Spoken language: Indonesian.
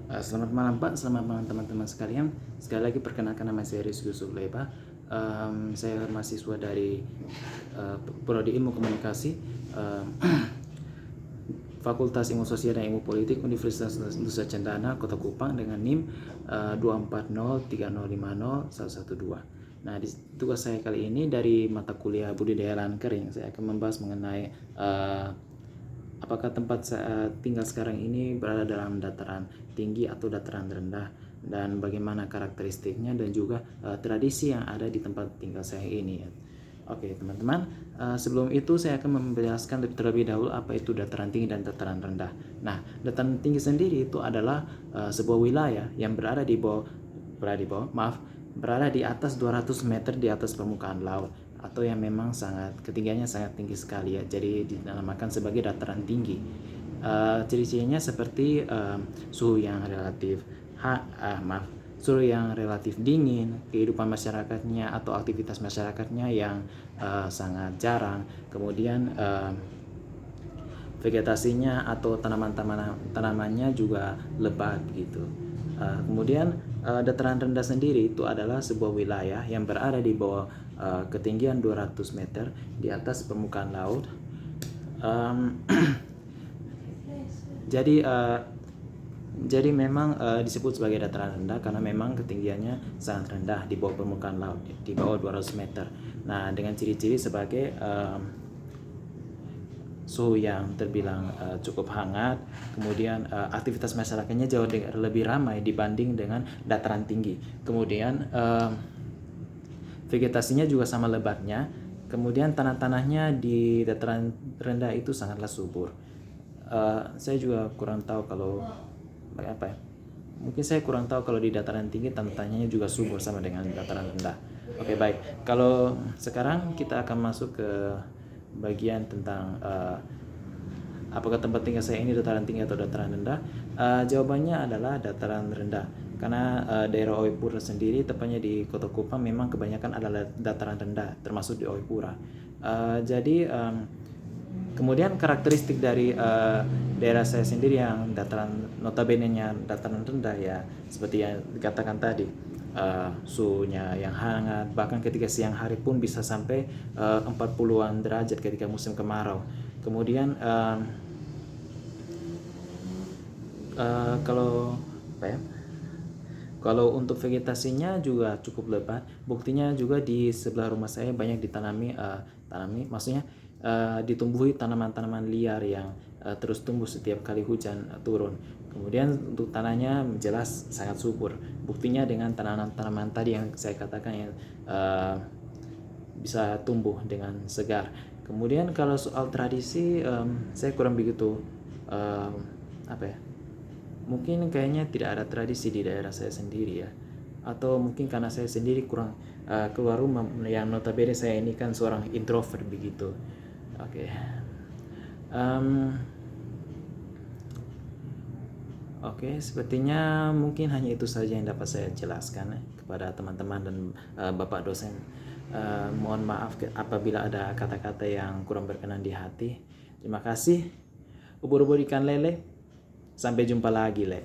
Selamat malam Pak, selamat malam teman-teman sekalian. Sekali lagi perkenalkan, nama saya Rizky Subleba. Saya mahasiswa dari Prodi Ilmu Komunikasi, Fakultas Ilmu Sosial dan Ilmu Politik, Universitas Nusa Cendana, Kota Kupang, dengan NIM 24030501112. Nah, di tugas saya kali ini dari mata kuliah budidaya lahan kering, saya akan membahas mengenai apakah tempat saya tinggal sekarang ini berada dalam dataran tinggi atau dataran rendah, dan bagaimana karakteristiknya dan juga tradisi yang ada di tempat tinggal saya ini. Oke teman-teman, sebelum itu saya akan menjelaskan terlebih dahulu apa itu dataran tinggi dan dataran rendah. Nah, dataran tinggi sendiri itu adalah sebuah wilayah yang berada di atas 200 meter di atas permukaan laut, atau yang memang ketinggiannya sangat tinggi sekali ya. Jadi dinamakan sebagai dataran tinggi. Ciri-cirinya seperti suhu yang relatif dingin, kehidupan masyarakatnya atau aktivitas masyarakatnya yang sangat jarang, kemudian vegetasinya atau tanamannya juga lebat gitu. Kemudian dataran rendah sendiri itu adalah sebuah wilayah yang berada di bawah ketinggian 200 meter di atas permukaan laut. Jadi memang disebut sebagai dataran rendah karena memang ketinggiannya sangat rendah di bawah permukaan laut, di bawah 200 meter. Nah, dengan ciri-ciri sebagai suhu yang terbilang cukup hangat, kemudian aktivitas masyarakatnya jauh lebih ramai dibanding dengan dataran tinggi. Kemudian vegetasinya juga sama lebatnya. Kemudian tanah-tanahnya di dataran rendah itu sangatlah subur. Saya juga kurang tahu kalau mungkin saya kurang tahu kalau di dataran tinggi tanah-tanahnya juga subur sama dengan dataran rendah. Oke, baik. Kalau sekarang kita akan masuk ke bagian tentang apakah tempat tinggal saya ini dataran tinggi atau dataran rendah. Jawabannya adalah dataran rendah, karena daerah Oepura sendiri, tepatnya di Kota Kupang, memang kebanyakan adalah dataran rendah, termasuk di Oepura. Kemudian karakteristik dari daerah saya sendiri yang notabene-nya dataran rendah ya, seperti yang dikatakan tadi, suhunya yang hangat, bahkan ketika siang hari pun bisa sampai 40-an derajat ketika musim kemarau. Kemudian kalau untuk vegetasinya juga cukup lebat. Buktinya juga di sebelah rumah saya banyak ditumbuhi tanaman-tanaman liar yang terus tumbuh setiap kali hujan turun. Kemudian untuk tanahnya jelas sangat subur. Buktinya dengan tanaman-tanaman tadi yang saya katakan yang bisa tumbuh dengan segar. Kemudian kalau soal tradisi, saya kurang begitu mungkin kayaknya tidak ada tradisi di daerah saya sendiri ya, atau mungkin karena saya sendiri kurang keluar rumah, yang notabene saya ini kan seorang introvert begitu. Oke, sepertinya mungkin hanya itu saja yang dapat saya jelaskan kepada teman-teman dan Bapak dosen. Mohon maaf apabila ada kata-kata yang kurang berkenan di hati. Terima kasih. Ubur-ubur ikan lele. Sampai jumpa lagi, Le.